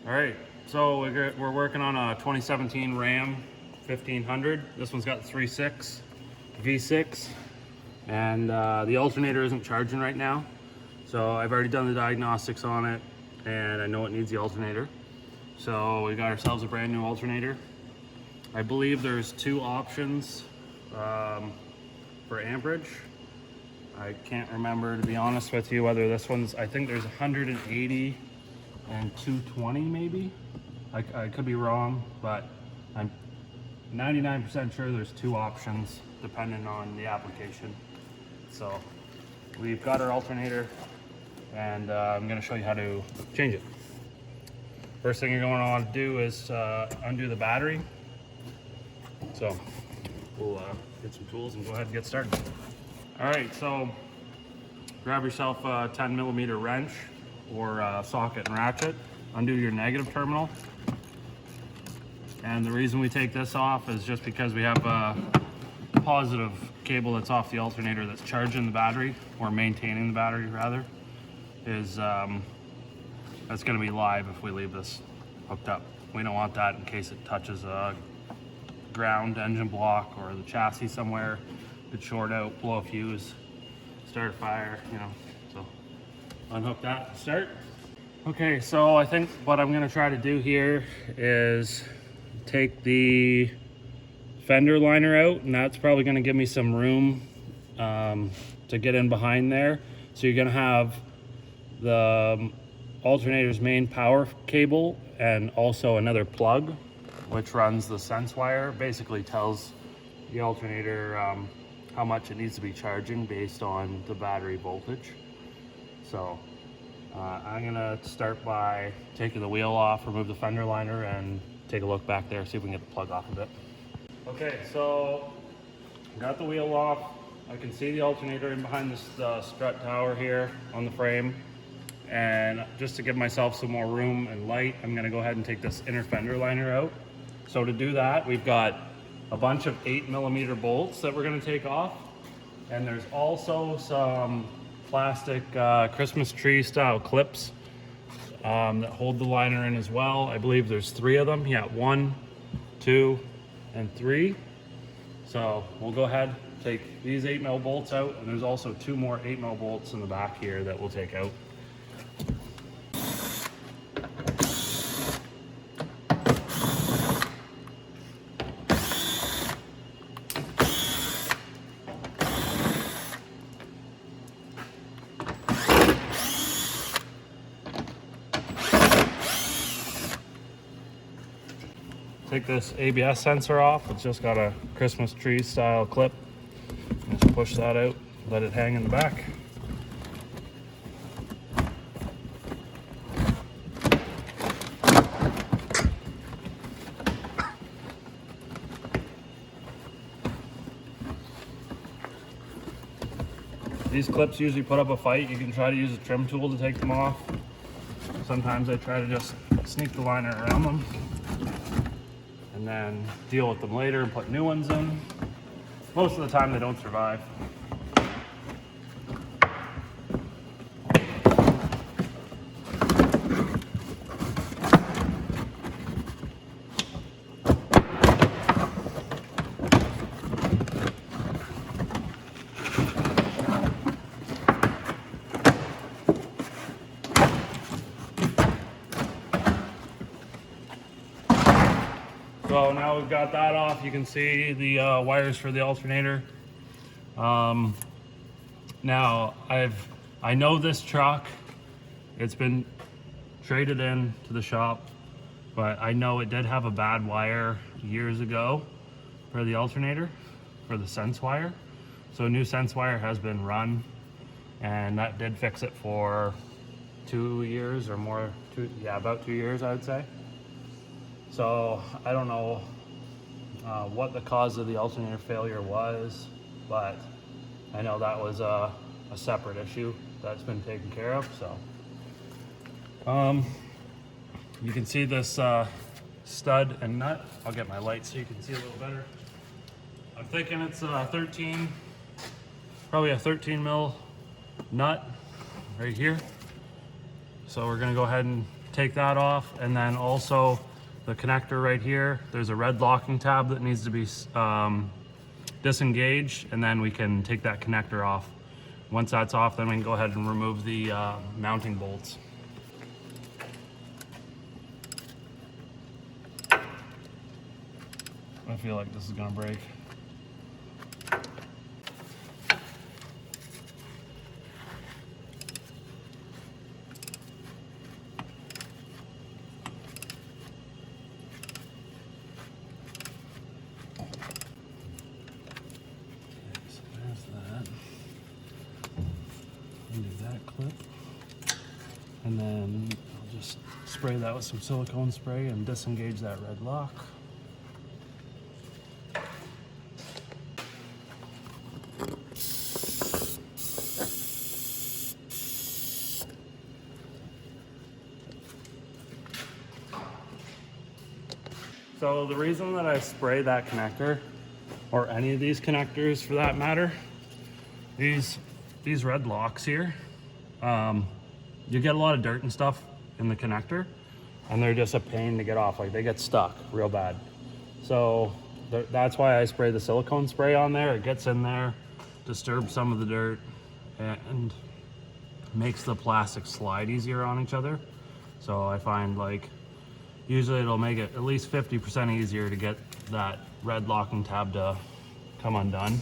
All right, so we're working on a 2017 Ram 1500. This one's got 3.6 V6, and the alternator isn't charging right now. So I've already done the diagnostics on it, and I know it needs the alternator. So we got ourselves a brand new alternator. I believe there's two options for amperage. I can't remember, to be honest with you, whether this one's, I think there's 180 and 220 maybe. I could be wrong, but I'm 99% sure there's two options depending on the application. So we've got our alternator, and I'm going to show you how to change it. First thing you're going to want to do is undo the battery. So we'll get some tools and go ahead and get started. All right, so grab yourself a 10mm wrench or socket and ratchet, undo your negative terminal. And the reason we take this off is just because we have a positive cable that's off the alternator that's charging the battery, or maintaining the battery rather, is that's going to be live if we leave this hooked up. We don't want that in case it touches a ground engine block or the chassis somewhere. Could short out, blow a fuse, start a fire, you know. So unhook that, start. Okay, so I think what I'm gonna try to do here is take the fender liner out, and that's probably gonna give me some room to get in behind there. So you're gonna have the alternator's main power cable and also another plug, which runs the sense wire. Basically tells the alternator how much it needs to be charging based on the battery voltage. So I'm gonna start by taking the wheel off, remove the fender liner, and take a look back there, see if we can get the plug off of it. Okay, so got the wheel off. I can see the alternator in behind this strut tower here on the frame. And just to give myself some more room and light, I'm gonna go ahead and take this inner fender liner out. So to do that, we've got a bunch of 8mm bolts that we're gonna take off. And there's also some plastic Christmas tree style clips that hold the liner in as well. I believe there's 3 of them. Yeah, 1, 2, and 3. So we'll go ahead, take these 8mm bolts out, and there's also 2 more 8mm bolts in the back here that we'll take out. Take this ABS sensor off. It's just got a Christmas tree style clip. Just push that out, let it hang in the back. These clips usually put up a fight. You can try to use a trim tool to take them off. Sometimes I try to just sneak the liner around them and then deal with them later and put new ones in. Most of the time they don't survive. So now we've got that off, you can see the wires for the alternator. Now I know this truck, it's been traded in to the shop, but I know it did have a bad wire years ago for the alternator, for the sense wire. So a new sense wire has been run, and that did fix it for 2 years or more. About 2 years, I would say. So I don't know what the cause of the alternator failure was, but I know that was a separate issue that's been taken care of. So you can see this stud and nut. I'll get my light so you can see a little better. I'm thinking it's probably a 13 mil nut right here. So we're gonna go ahead and take that off, and then also the connector right here, there's a red locking tab that needs to be disengaged, and then we can take that connector off. Once that's off, then we can go ahead and remove the mounting bolts. I feel like this is gonna break. Undo that clip, and then I'll just spray that with some silicone spray and disengage that red lock. So the reason that I spray that connector, or any of these connectors for that matter, these red locks here, you get a lot of dirt and stuff in the connector, and they're just a pain to get off. Like, they get stuck real bad. So that's why I spray the silicone spray on there. It gets in there, disturbs some of the dirt, and makes the plastic slide easier on each other. So I find, like, usually it'll make it at least 50% easier to get that red locking tab to come undone.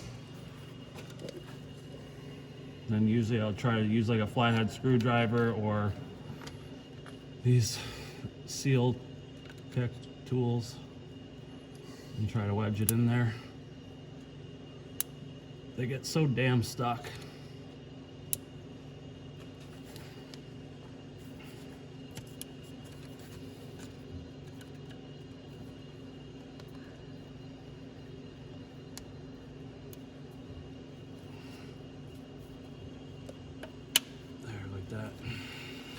Then usually I'll try to use like a flathead screwdriver or these seal pick tools and try to wedge it in there. They get so damn stuck. That.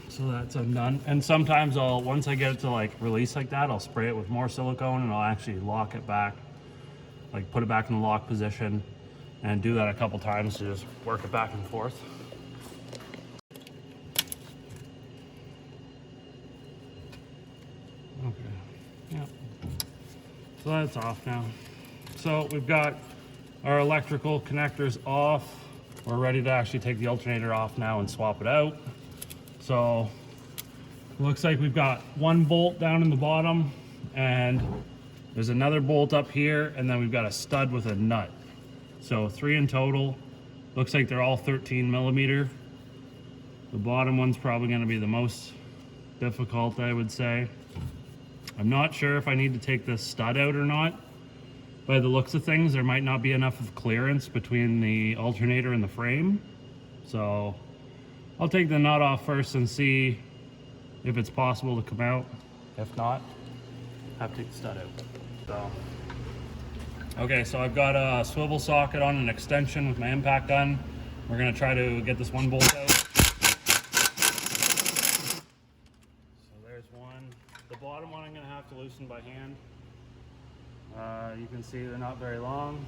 So that's undone. And sometimes once I get it to like release like that, I'll spray it with more silicone and I'll actually lock it back, like put it back in the lock position, and do that a couple times to just work it back and forth. Okay, yeah. So that's off now. So we've got our electrical connectors off. We're ready to actually take the alternator off now and swap it out. So it looks like we've got one bolt down in the bottom, and there's another bolt up here, and then we've got a stud with a nut. So 3 in total. Looks like they're all 13 millimeter. The bottom one's probably going to be the most difficult, I would say. I'm not sure if I need to take this stud out or not. By the looks of things, there might not be enough of clearance between the alternator and the frame. So I'll take the nut off first and see if it's possible to come out. If not, I have to take the stud out. Okay, so I've got a swivel socket on an extension with my impact gun. We're gonna try to get this one bolt out. So there's one. The bottom one I'm gonna have to loosen by hand. You can see they're not very long.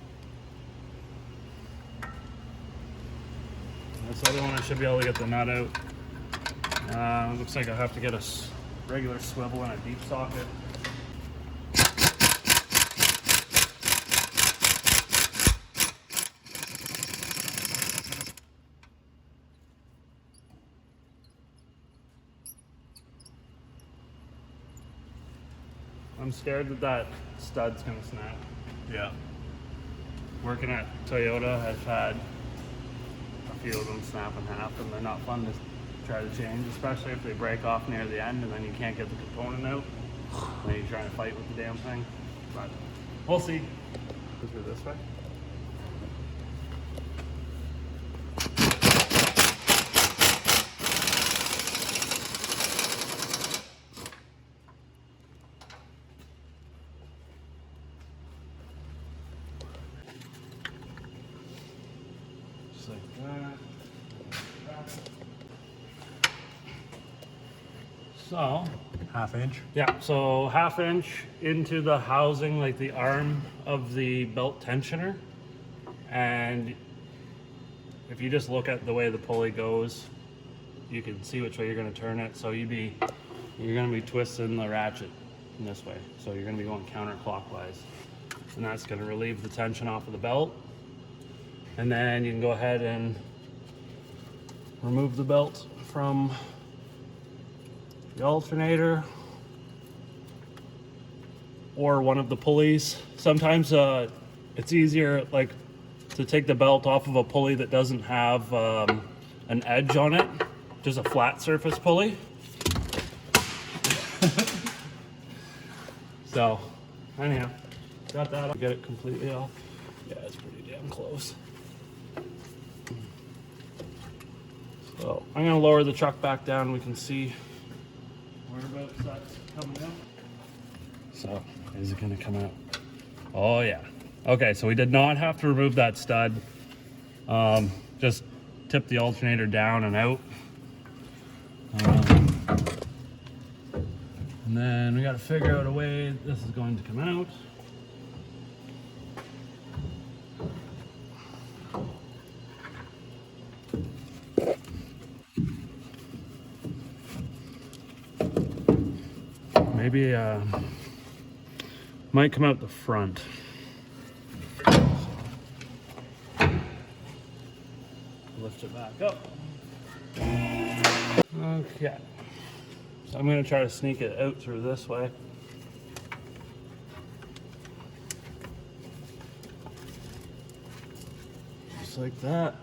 This other one I should be able to get the nut out. Looks like I have to get a regular swivel and a deep socket. I'm scared that that stud's gonna snap. Yeah. Working at Toyota, I've had a few of them snap in half, and they're not fun to try to change, especially if they break off near the end and then you can't get the component out. Then you're trying to fight with the damn thing. But we'll see. Let's go this way. Like that. So, ½ inch. yeah, so ½ inch into the housing, like the arm of the belt tensioner. And if you just look at the way the pulley goes, you can see which way you're going to turn it. So you'd be you're going to be twisting the ratchet in this way. So you're going to be going counterclockwise. And that's going to relieve the tension off of the belt. And then you can go ahead and remove the belt from the alternator or one of the pulleys. Sometimes it's easier like to take the belt off of a pulley that doesn't have an edge on it, just a flat surface pulley. So anyhow, got that. Get it completely off. Yeah, it's pretty damn close. So I'm gonna lower the truck back down. We can see whereabouts that's coming out. So is it gonna come out? Oh yeah. Okay, so we did not have to remove that stud. Just tip the alternator down and out. And then we got to figure out a way this is going to come out. Maybe might come out the front. Lift it back up. Okay. So I'm going to try to sneak it out through this way. Just like that.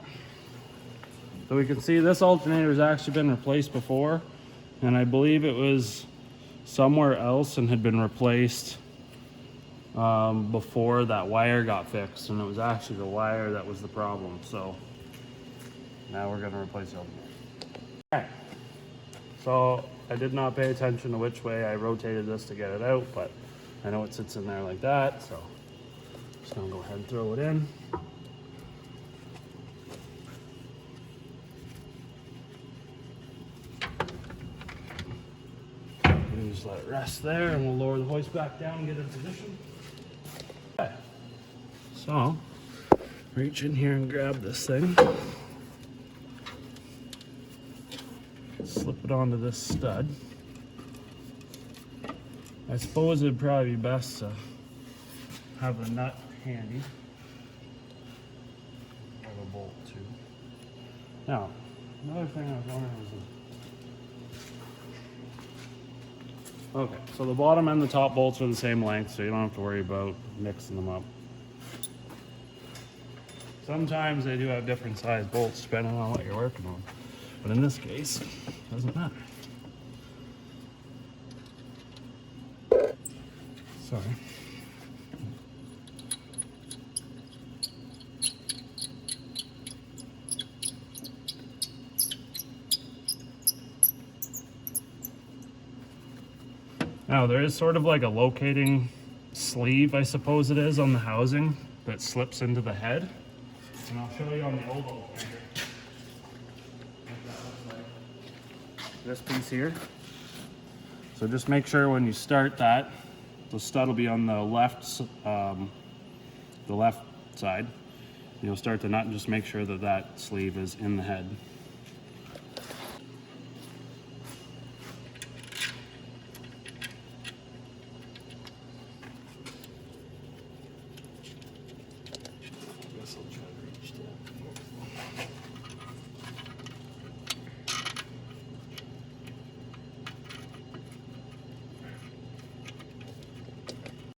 So we can see this alternator has actually been replaced before, and I believe it was somewhere else and had been replaced before that wire got fixed, and it was actually the wire that was the problem. So now we're going to replace the alternator. Okay. So I did not pay attention to which way I rotated this to get it out, but I know it sits in there like that, so I'm just gonna go ahead and throw it in. And just let it rest there, and we'll lower the hoist back down and get it in position. Okay. So reach in here and grab this thing. Slip it onto this stud. I suppose it'd probably be best to have a nut handy. Have a bolt too. Now, another thing I was wondering was okay, so the bottom and the top bolts are the same length, so you don't have to worry about mixing them up. Sometimes they do have different size bolts depending on what you're working on. But in this case, it doesn't matter. Sorry. Now there is sort of like a locating sleeve, I suppose it is, on the housing that slips into the head. And I'll show you on the old alternator. This piece here. So just make sure when you start that, the stud will be on the left side. You'll start the nut and just make sure that that sleeve is in the head.